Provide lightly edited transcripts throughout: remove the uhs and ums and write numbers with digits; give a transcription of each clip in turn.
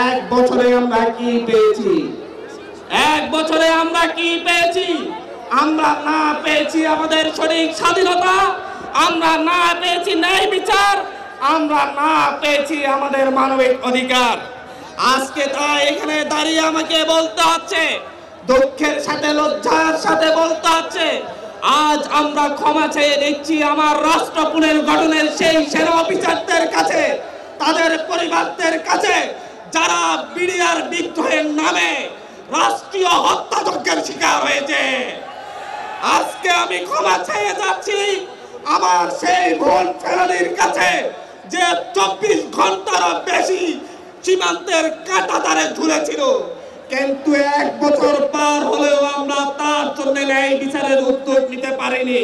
এক বছরে আমরা কি পেয়েছি? এক বছরে আমরা কি পেয়েছি? আমরা না পেয়েছি আমাদের সঠিক স্বাধীনতা, আমরা না পেয়েছি ন্যায় বিচার, আমরা না পেয়েছি আমাদের মানবিক অধিকার। আজকে তাই এখানে দাঁড়িয়ে আমাকে বলতে হচ্ছে, দুঃখের সাথে লজ্জার সাথে বলতে হচ্ছে, আজ আমরা ক্ষমা চেয়ে নিচ্ছি আমার রাষ্ট্র পুনর্গঠনের সেই সেনা অফিসারদের কাছে, তাদের পরিবারদের কাছে যারা বিডিআর বিদ্রোহের নামে রাষ্ট্রীয় হত্যাযজ্ঞের শিকার হয়েছে। আজকে আমি ক্ষমা চেয়ে যাচ্ছি আমার সেই বোন ফেরানির কাছে যে 24 ঘন্টারও বেশি সীমান্তের কাঁটাতারে ঝুলেছিল, কিন্তু এক বছর পার হলেও আমরা তার জন্য ন্যায় বিচারের উদ্যোগ নিতে পারিনি।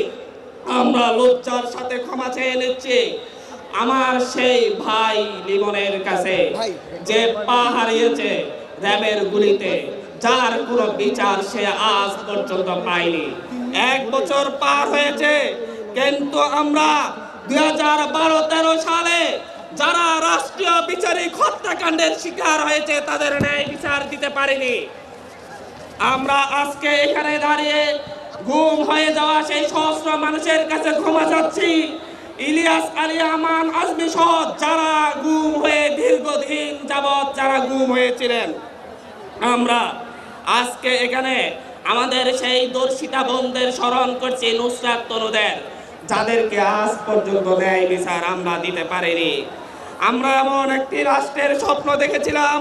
আমরা লজ্জার সাথে ক্ষমা চেয়ে নিচ্ছি আমার সেই ভাই লিমনের কাছে যে পা হারিয়েছে র্যাবের গুলিতে, যার কোনো বিচার সে আজ পর্যন্ত পায়নি। এক বছর পার হয়েছে, কিন্তু আমরা 2012-13 সালে যারা রাষ্ট্রীয় বিচারিক হত্যাকাণ্ডের শিকার হয়েছে তাদের ন্যায় বিচার দিতে পারিনি। আমরা আজকে এখানে দাঁড়িয়ে গুম হয়ে যাওয়া সেই সহস্র মানুষের কাছে ক্ষমা চাচ্ছি। ইলিয়াস আলী, আমান, আজমি সহ যারা গুম হয়ে দীর্ঘদিন যাবৎ যারা গুম হয়েছিলেন, আমরা আজকে এখানে আমাদের সেই দর্শিতা বোনদের স্মরণ করছি, নুসরাত তনুদের, যাদেরকে আজ পর্যন্ত ন্যায় বিচার আমরা দিতে পারিনি। আমরা এমন একটি রাষ্ট্রের স্বপ্ন দেখেছিলাম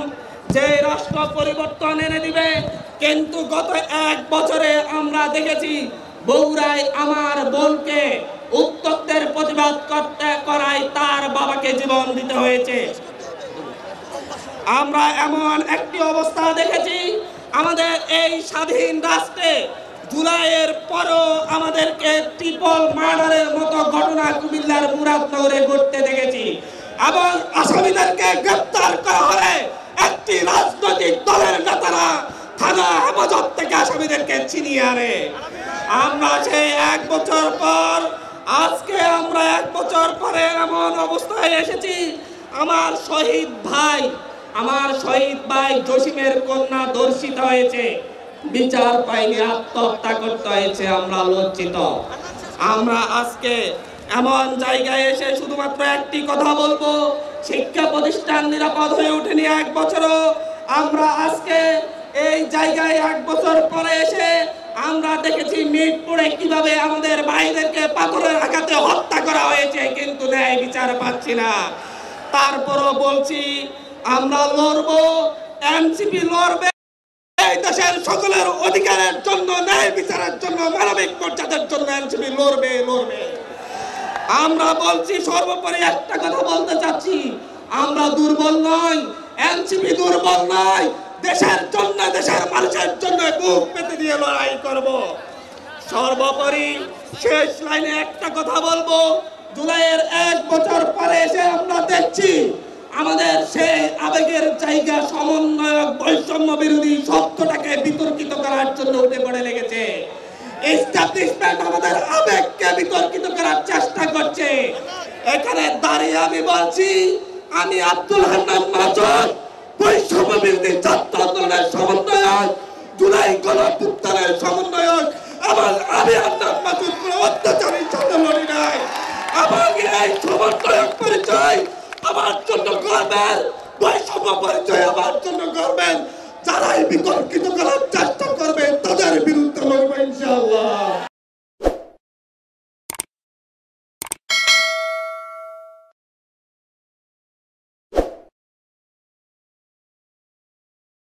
যে রাষ্ট্র পরিবর্তন এনে দিবে, কিন্তু গত এক বছরে আমরা দেখেছি বগুড়ায় আমার বোনকে উত্তপ্তের প্রতিবাদ করায় তার বাবাকে জীবন দিতে হয়েছে। আমরা এমন একটি অবস্থা দেখেছি আমাদের এই স্বাধীন রাষ্ট্রে জুলাইয়ের পরও আমাদেরকে ট্রিপল মার্ডারের মতো ঘটনা কুমিল্লার মুরাদনগরে ঘটতে দেখেছি, এবং আসামিদেরকে গ্রেপ্তার করা হলে একটি রাজনৈতিক দলের নেতারা থানা হেফাজত থেকে আসামিদেরকে ছিনিয়ে আনে। আমরা সেই এক বছর পর আজকে আমরা এক বছর পরে এমন অবস্থায় এসেছি, আমার শহীদ ভাই জসিমের কন্যা ধর্ষিত হয়েছে, বিচার পাইনি, আত্মহত্যা করতে হয়েছে। আমরা লজ্জিত। আমরা আজকে এমন জায়গায় এসে শুধুমাত্র একটি কথা বলবো, শিক্ষা প্রতিষ্ঠান নিরাপদ হয়ে ওঠেনি এক বছরও। আমরা আজকে এই জায়গায় এক বছর পরে এসে আমরা দেখেছি মিরপুরে কিভাবে আমাদের ভাইদেরকে পাথরের আঘাতে হত্যা করা হয়েছে, কিন্তু ন্যায় বিচার পাচ্ছি না। তারপরও বলছি আমরা লড়বো, এনসিপি লড়বে এই দেশের সকলের অধিকারের জন্য, ন্যায় বিচারের জন্য, মানবিক মর্যাদার জন্য এনসিপি লড়বে। আমরা বলছি, সর্বোপরি একটা কথা বলতে চাচ্ছি, আমরা দুর্বল নই, এনসিপি দুর্বল নয়, দেশের জন্য, দেশের মানুষের জন্য বুক পেতে দিয়ে লড়াই করব। সর্বোপরি শেষ লাইনে একটা কথা বলবো, জুলাইয়ের এক বছর পরে এসে আমরা দেখছি আমাদের সেই আবেগের জায়গা সমন্বয়ক বৈষম্য বিরোধী শব্দটাকে বিতর্কিত করার জন্য উঠে পড়ে লেগেছে। এস্টাবলিশমেন্ট আমাদের আবেগকে বিতর্কিত করার চেষ্টা করছে। এখানে দাঁড়িয়ে আমি বলছি, আমি আব্দুল হান্নান মাসুদ, বৈষম্য বিরোধী ছাত্র আন্দোলনের সমন্বয়ক, জুলাই গণঅভ্যুত্থানের সমন্বয়ক, আমি হান্নান মাসুদ কোনো অত্যাচারীর সাথে লড়ি নাই। আমাকে এই সমন্বয়ক পরিচয় আমার জন্য গর্বের, বৈষম্য পরিচয় আমার জন্য গর্বের। যারাই বিতর্কিত করার